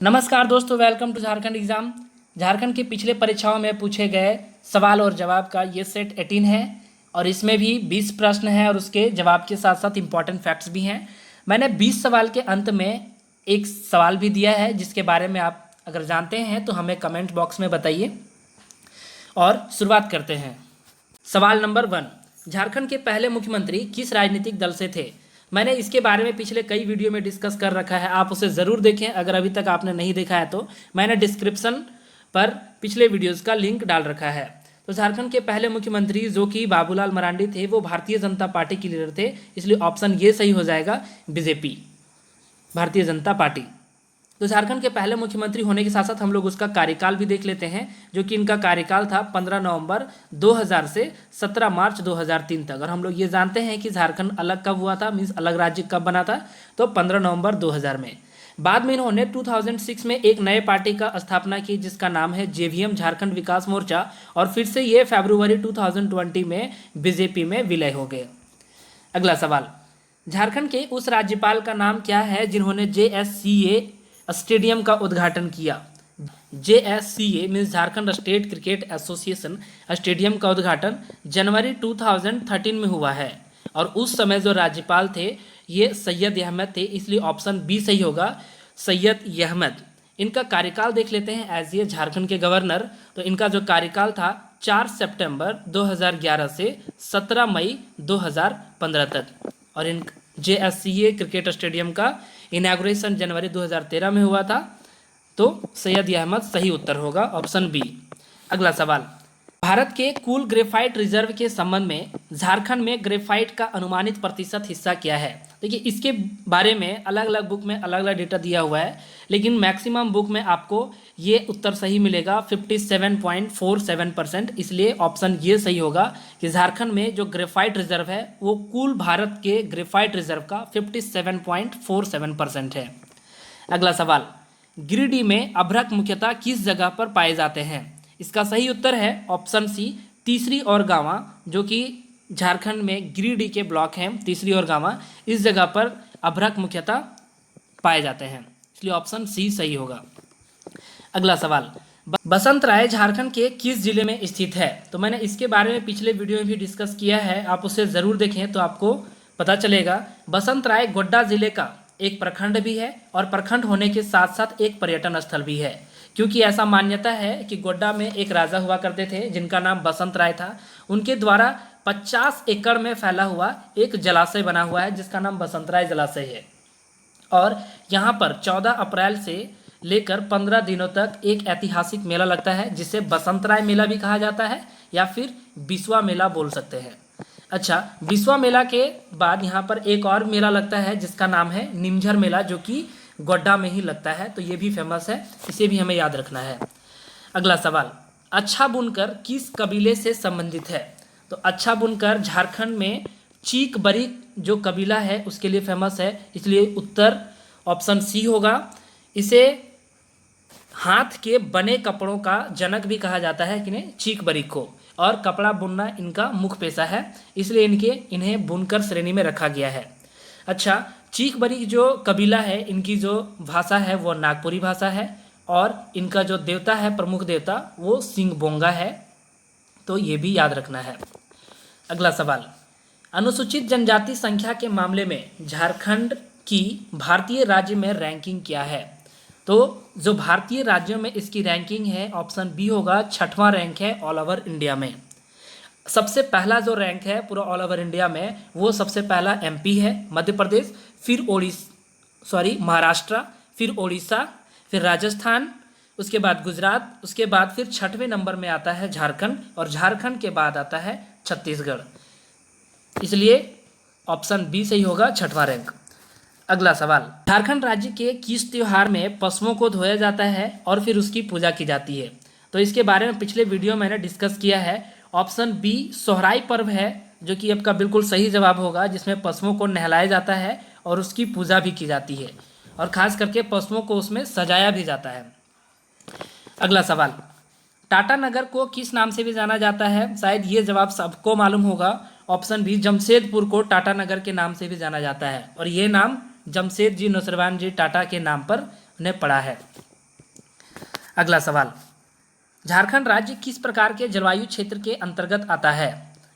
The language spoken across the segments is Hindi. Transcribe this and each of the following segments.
नमस्कार दोस्तों, welcome to Jharkhand exam. Jharkhand की पिछले परीक्षाओं में पूछे गए सवाल और जवाब का ये सेट 18 है और इसमें भी 20 प्रश्न हैं और उसके जवाब के साथ साथ इम्पॉर्टेंट फैक्ट्स भी हैं। मैंने 20 सवाल के अंत में एक सवाल भी दिया है जिसके बारे में आप अगर जानते हैं तो हमें कमेंट बॉक्स में बताइए। और शुरुआत करते हैं। सवाल नंबर 1, झारखंड के पहले मुख्यमंत्री किस राजनीतिक दल से थे? मैंने इसके बारे में पिछले कई वीडियो में डिस्कस कर रखा है, आप उसे ज़रूर देखें। अगर अभी तक आपने नहीं देखा है तो मैंने डिस्क्रिप्शन पर पिछले वीडियोस का लिंक डाल रखा है। तो झारखंड के पहले मुख्यमंत्री जो कि बाबूलाल मरांडी थे, वो भारतीय जनता पार्टी के लीडर थे, इसलिए ऑप्शन ये सही हो जाएगा, बीजेपी, भारतीय जनता पार्टी। तो झारखंड के पहले मुख्यमंत्री होने के साथ साथ हम लोग उसका कार्यकाल भी देख लेते हैं, जो कि इनका कार्यकाल था 15 नवंबर 2000 से 17 मार्च 2003 तक। और हम लोग ये जानते हैं कि झारखंड अलग कब हुआ था, मीन्स अलग राज्य कब बना था, तो 15 नवंबर 2000 में। बाद में इन्होंने 2006 में एक नए पार्टी का स्थापना की जिसका नाम है जेवीएम, झारखंड विकास मोर्चा, और फिर से ये फरवरी 2020 में बीजेपी में विलय हो गए। अगला सवाल, झारखंड के उस राज्यपाल का नाम क्या है जिन्होंने JSCA स्टेडियम का उद्घाटन किया? JSCA means Jharkhand state cricket association stadium का उद्घाटन जनवरी 2013 में हुआ है और उस समय जो राज्यपाल थे ये सैयद अहमद थे, इसलिए ऑप्शन बी सही होगा, सैयद अहमद। इनका कार्यकाल देख लेते हैं एज ये झारखंड के गवर्नर। तो इनका जो कार्यकाल था 4 सितंबर 2011 से 17 मई 2015 तक। और इन JSCA क्रिकेट स्टेडियम का इनॉग्रेशन जनवरी 2013 में हुआ था। तो सैयद अहमद सही उत्तर होगा, ऑप्शन बी। अगला सवाल, भारत के कुल ग्रेफाइट रिजर्व के संबंध में झारखंड में ग्रेफाइट का अनुमानित प्रतिशत हिस्सा क्या है? देखिए, इसके बारे में अलग अलग बुक में अलग अलग डेटा दिया हुआ है, लेकिन मैक्सिमम बुक में आपको ये उत्तर सही मिलेगा 57.47%। इसलिए ऑप्शन ये सही होगा कि झारखंड में जो ग्रेफाइट रिजर्व है वो कुल भारत के ग्रेफाइट रिजर्व का 57.47% है। अगला सवाल, गिरिडीह में अभ्रक मुख्यतः किस जगह पर पाए जाते हैं? इसका सही उत्तर है ऑप्शन सी, तीसरी और गांवा, जो कि झारखंड में गिरिडीह के ब्लॉक हैं, तीसरी और गांवा, इस जगह पर अभ्रक मुख्यतः पाए जाते हैं, इसलिए ऑप्शन सी सही होगा। अगला सवाल, बसंत राय झारखंड के किस जिले में स्थित है? तो मैंने इसके बारे में पिछले वीडियो में भी डिस्कस किया है, आप उसे ज़रूर देखें तो आपको पता चलेगा। बसंत राय गोड्डा जिले का एक प्रखंड भी है और प्रखंड होने के साथ साथ एक पर्यटन स्थल भी है, क्योंकि ऐसा मान्यता है कि गोड्डा में एक राजा हुआ करते थे जिनका नाम बसंत राय था। उनके द्वारा 50 एकड़ में फैला हुआ एक जलाशय बना हुआ है जिसका नाम बसंत राय जलाशय है। और यहाँ पर 14 अप्रैल से लेकर 15 दिनों तक एक ऐतिहासिक मेला लगता है जिसे बसंत राय मेला भी कहा जाता है या फिर बिस्वा मेला बोल सकते हैं। अच्छा, बिस्वा मेला के बाद यहाँ पर एक और मेला लगता है जिसका नाम है निमझर मेला, जो कि गोड्डा में ही लगता है, तो ये भी फेमस है, इसे भी हमें याद रखना है। अगला सवाल, अच्छा बुनकर किस कबीले से संबंधित है? तो अच्छा बुनकर झारखंड में चीक बरीक जो कबीला है उसके लिए फेमस है, इसलिए उत्तर ऑप्शन सी होगा। इसे हाथ के बने कपड़ों का जनक भी कहा जाता है कि नहीं, चीक बरीक को, और कपड़ा बुनना इनका मुख्य पेशा है, इसलिए इन्हें बुनकर श्रेणी में रखा गया है। अच्छा, चीक बरीक जो कबीला है इनकी जो भाषा है वो नागपुरी भाषा है और इनका जो देवता है, प्रमुख देवता, वो सिंह बोंगा है, तो ये भी याद रखना है। अगला सवाल, अनुसूचित जनजाति संख्या के मामले में झारखंड की भारतीय राज्य में रैंकिंग क्या है? तो जो भारतीय राज्यों में इसकी रैंकिंग है ऑप्शन बी होगा, 6वां रैंक है ऑल ओवर इंडिया में। सबसे पहला जो रैंक है पूरा ऑल ओवर इंडिया में वो सबसे पहला MP है, मध्य प्रदेश, फिर महाराष्ट्र, फिर उड़ीसा, फिर राजस्थान, उसके बाद गुजरात, उसके बाद फिर 6वें नंबर में आता है झारखंड और झारखंड के बाद आता है छत्तीसगढ़, इसलिए ऑप्शन बी सही होगा, 6वां रैंक। अगला सवाल, झारखंड राज्य के किस त्योहार में पशुओं को धोया जाता है और फिर उसकी पूजा की जाती है? तो इसके बारे में पिछले वीडियो मैंने डिस्कस किया है, ऑप्शन बी सोहराई पर्व है, जो कि आपका बिल्कुल सही जवाब होगा, जिसमें पशुओं को नहलाया जाता है और उसकी पूजा भी की जाती है और खास करके पशुओं को उसमें सजाया भी जाता है। अगला सवाल, टाटा नगर को किस नाम से भी जाना जाता है? शायद ये जवाब सबको मालूम होगा, ऑप्शन बी, जमशेदपुर को टाटा नगर के नाम से भी जाना जाता है और ये नाम जमशेद जी नौसरवान जी टाटा के नाम पर उन्हें पड़ा है। अगला सवाल, झारखंड राज्य किस प्रकार के जलवायु क्षेत्र के अंतर्गत आता है?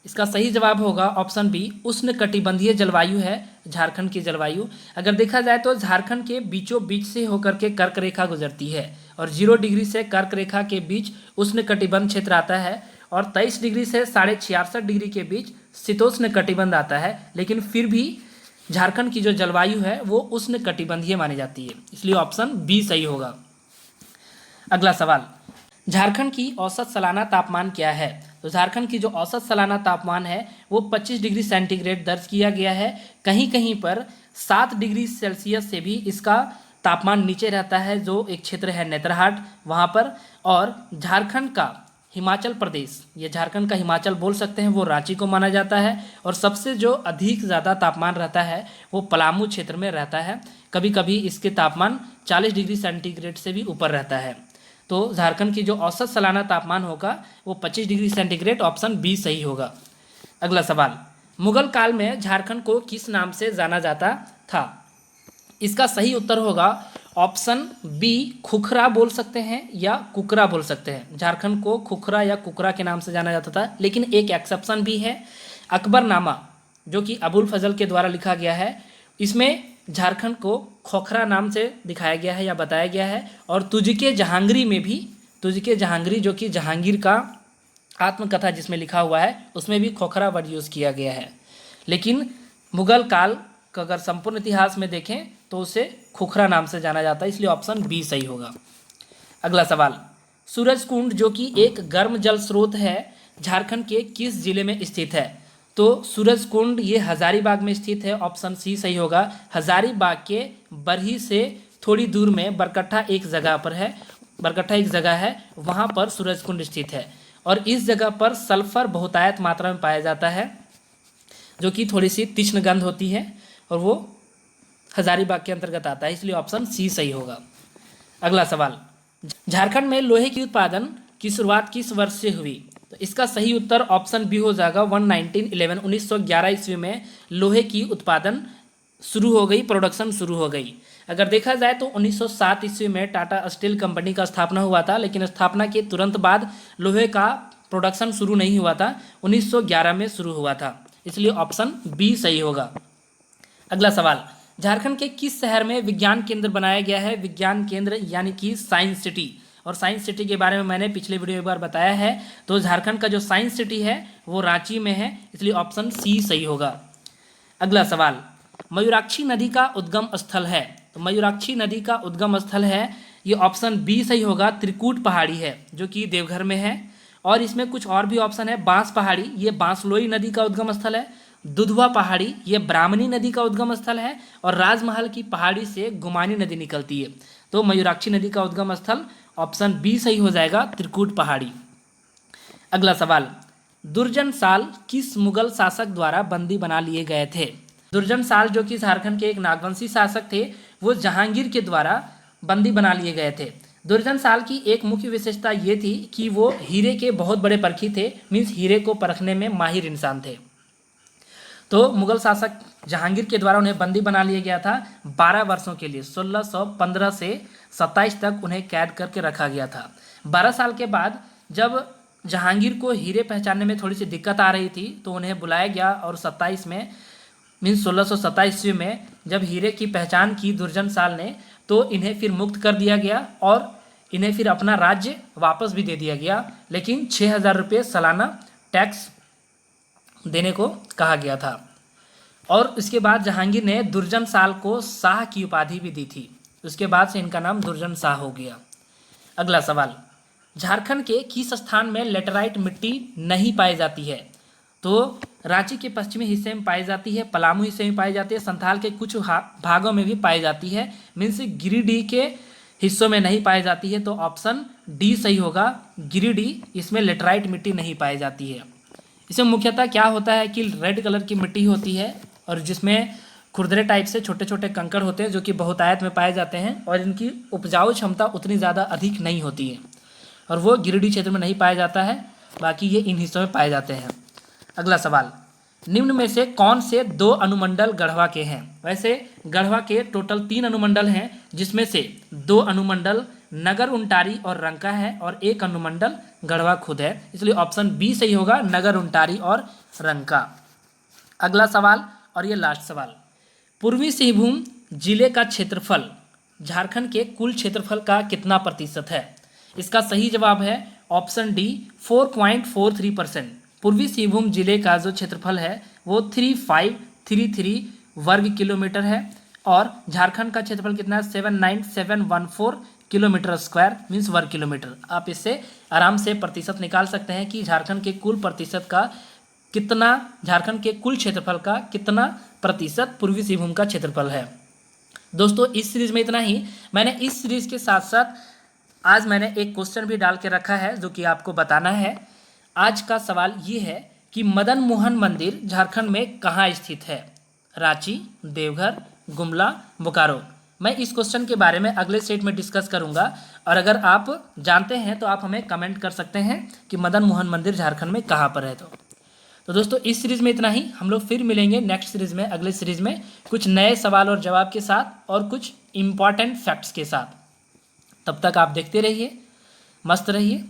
इसका सही जवाब होगा ऑप्शन बी, उष्णकटिबंधीय जलवायु है झारखंड की जलवायु। अगर देखा जाए तो झारखंड के बीचों बीच से होकर के कर्क रेखा गुजरती है और 0 डिग्री से कर्क रेखा के बीच उष्णकटिबंध क्षेत्र आता है और 23 डिग्री से 66.5 डिग्री के बीच शीतोष्ण कटिबंध आता है। लेकिन फिर भी झारखंड की जो जलवायु है वो उष्णकटिबंधीय मानी जाती है, इसलिए ऑप्शन बी सही होगा। अगला सवाल, झारखंड की औसत सालाना तापमान क्या है? तो झारखंड की जो औसत सालाना तापमान है वो 25 डिग्री सेंटीग्रेड दर्ज किया गया है। कहीं कहीं पर 7 डिग्री सेल्सियस से भी इसका तापमान नीचे रहता है, जो एक क्षेत्र है नेतरहाट वहाँ पर। और झारखंड का हिमाचल प्रदेश, ये झारखंड का हिमाचल बोल सकते हैं, वो रांची को माना जाता है। और सबसे जो अधिक ज़्यादा तापमान रहता है वो पलामू क्षेत्र में रहता है। कभी कभी इसके तापमान 40 डिग्री सेंटीग्रेड से भी ऊपर रहता है। तो झारखंड की जो औसत सालाना तापमान होगा वो 25 डिग्री सेंटीग्रेड, ऑप्शन बी सही होगा। अगला सवाल, मुगल काल में झारखंड को किस नाम से जाना जाता था? इसका सही उत्तर होगा ऑप्शन बी, खुखरा बोल सकते हैं या कुकरा बोल सकते हैं। झारखंड को खुखरा या कुकरा के नाम से जाना जाता था। लेकिन एक एक्सेप्शन भी है, अकबरनामा जो कि अबुल फजल के द्वारा लिखा गया है, इसमें झारखंड को खोखरा नाम से दिखाया गया है या बताया गया है। और तुझके जहांगीरी में भी, तुझके जहांगीरी जो कि जहांगीर का आत्मकथा जिसमें लिखा हुआ है, उसमें भी खोखरा वर्ड यूज़ किया गया है। लेकिन मुगल काल का अगर संपूर्ण इतिहास में देखें तो उसे खुखरा नाम से जाना जाता है, इसलिए ऑप्शन बी सही होगा। अगला सवाल, सूरजकुंड जो कि एक गर्म जल स्रोत है झारखंड के किस जिले में स्थित है? तो सूरजकुंड ये हजारीबाग में स्थित है, ऑप्शन सी सही होगा। हजारीबाग के बरही से थोड़ी दूर में बरकट्ठा एक जगह पर है, बरकट्ठा एक जगह है, वहाँ पर सूरजकुंड स्थित है। और इस जगह पर सल्फर बहुतायत मात्रा में पाया जाता है, जो कि थोड़ी सी तीक्ष्ण गंध होती है, और वो हजारीबाग के अंतर्गत आता है, इसलिए ऑप्शन सी सही होगा। अगला सवाल, झारखंड में लोहे की उत्पादन की शुरुआत किस वर्ष से हुई? तो इसका सही उत्तर ऑप्शन बी हो जाएगा 1911 ईस्वी में लोहे की उत्पादन शुरू हो गई, प्रोडक्शन शुरू हो गई। अगर देखा जाए तो 1907 ईस्वी में टाटा स्टील कंपनी का स्थापना हुआ था, लेकिन स्थापना के तुरंत बाद लोहे का प्रोडक्शन शुरू नहीं हुआ था, 1911 में शुरू हुआ था, इसलिए ऑप्शन बी सही होगा। अगला सवाल, झारखंड के किस शहर में विज्ञान केंद्र बनाया गया है? विज्ञान केंद्र यानी कि साइंस सिटी। और साइंस सिटी के बारे में मैंने पिछले वीडियो एक बार बताया है। तो झारखंड का जो साइंस सिटी है वो रांची में है, इसलिए ऑप्शन सी सही होगा। अगला सवाल, मयूराक्षी नदी का उद्गम स्थल है। तो मयूराक्षी नदी का उद्गम स्थल है, ये ऑप्शन बी सही होगा, त्रिकूट पहाड़ी है जो कि देवघर में है। और इसमें कुछ और भी ऑप्शन है, बांस पहाड़ी, ये बांसलोई नदी का उद्गम स्थल है। दुधवा पहाड़ी, ये ब्राह्मणी नदी का उद्गम स्थल है। और राजमहल की पहाड़ी से गुमानी नदी निकलती है। तो मयूराक्षी नदी का उद्गम स्थल ऑप्शन बी सही हो जाएगा, त्रिकूट पहाड़ी। अगला सवाल, दुर्जन साल किस मुगल शासक द्वारा बंदी बना लिए गए थे? दुर्जन साल जो कि झारखंड के एक नागवंशी शासक थे, वो जहांगीर के द्वारा बंदी बना लिए गए थे। दुर्जन साल की एक मुख्य विशेषता ये थी कि वो हीरे के बहुत बड़े परखी थे, मीन्स हीरे को परखने में माहिर इंसान थे। तो मुगल शासक जहांगीर के द्वारा उन्हें बंदी बना लिया गया था 12 वर्षों के लिए। 1615 से 27 तक उन्हें कैद करके रखा गया था। 12 साल के बाद जब जहांगीर को हीरे पहचानने में थोड़ी सी दिक्कत आ रही थी तो उन्हें बुलाया गया और 27 में मीन्स 1627 ईस्वी में जब हीरे की पहचान की दुर्जन साल ने, तो इन्हें फिर मुक्त कर दिया गया और इन्हें फिर अपना राज्य वापस भी दे दिया गया। लेकिन 6000 रुपये सालाना टैक्स देने को कहा गया था। और इसके बाद जहांगीर ने दुर्जन साल को शाह की उपाधि भी दी थी। उसके बाद से इनका नाम दुर्जन शाह हो गया। अगला सवाल, झारखंड के किस स्थान में लेटराइट मिट्टी नहीं पाई जाती है? तो रांची के पश्चिमी हिस्से में पाई जाती है, पलामू हिस्से में पाई जाती है, संथाल के कुछ भागों में भी पाई जाती है, मीन्स गिरिडीह के हिस्सों में नहीं पाई जाती है। तो ऑप्शन डी सही होगा, गिरिडीह, इसमें लेटराइट मिट्टी नहीं पाई जाती है। इसमें मुख्यतः क्या होता है कि रेड कलर की मिट्टी होती है और जिसमें खुरदरे टाइप से छोटे छोटे कंकड़ होते हैं जो कि बहुतायत में पाए जाते हैं और इनकी उपजाऊ क्षमता उतनी ज़्यादा अधिक नहीं होती है और वो गिरिडीह क्षेत्र में नहीं पाया जाता है, बाकी ये इन हिस्सों में पाए जाते हैं। अगला सवाल, निम्न में से कौन से 2 अनुमंडल गढ़वा के हैं? वैसे गढ़वा के टोटल 3 अनुमंडल हैं, जिसमें से 2 अनुमंडल नगर उंटारी और रंका है और एक अनुमंडल गढ़वा खुद है, इसलिए ऑप्शन बी सही होगा, नगर उंटारी और रंका। अगला सवाल और ये लास्ट सवाल, पूर्वी सिंहभूम जिले का क्षेत्रफल झारखंड के कुल क्षेत्रफल का कितना प्रतिशत है? इसका सही जवाब है ऑप्शन डी 4.43%। पूर्वी सिंहभूम जिले का जो क्षेत्रफल है वो 3533 वर्ग किलोमीटर है और झारखंड का क्षेत्रफल कितना है 79714 किलोमीटर स्क्वायर मीन्स वर्ग किलोमीटर। आप इससे आराम से प्रतिशत निकाल सकते हैं कि झारखंड के कुल प्रतिशत का कितना, झारखंड के कुल क्षेत्रफल का कितना प्रतिशत पूर्वी सिंहभूम का क्षेत्रफल है। दोस्तों इस सीरीज में इतना ही। मैंने इस सीरीज के साथ साथ आज मैंने एक क्वेश्चन भी डाल के रखा है जो कि आपको बताना है। आज का सवाल ये है कि मदन मोहन मंदिर झारखंड में कहाँ स्थित है? रांची, देवघर, गुमला, बोकारो। मैं इस क्वेश्चन के बारे में अगले सेट में डिस्कस करूंगा और अगर आप जानते हैं तो आप हमें कमेंट कर सकते हैं कि मदन मोहन मंदिर झारखंड में कहाँ पर है। तो दोस्तों इस सीरीज़ में इतना ही। हम लोग फिर मिलेंगे नेक्स्ट सीरीज़ में, अगले सीरीज़ में कुछ नए सवाल और जवाब के साथ और कुछ इम्पॉर्टेंट फैक्ट्स के साथ। तब तक आप देखते रहिए, मस्त रहिए।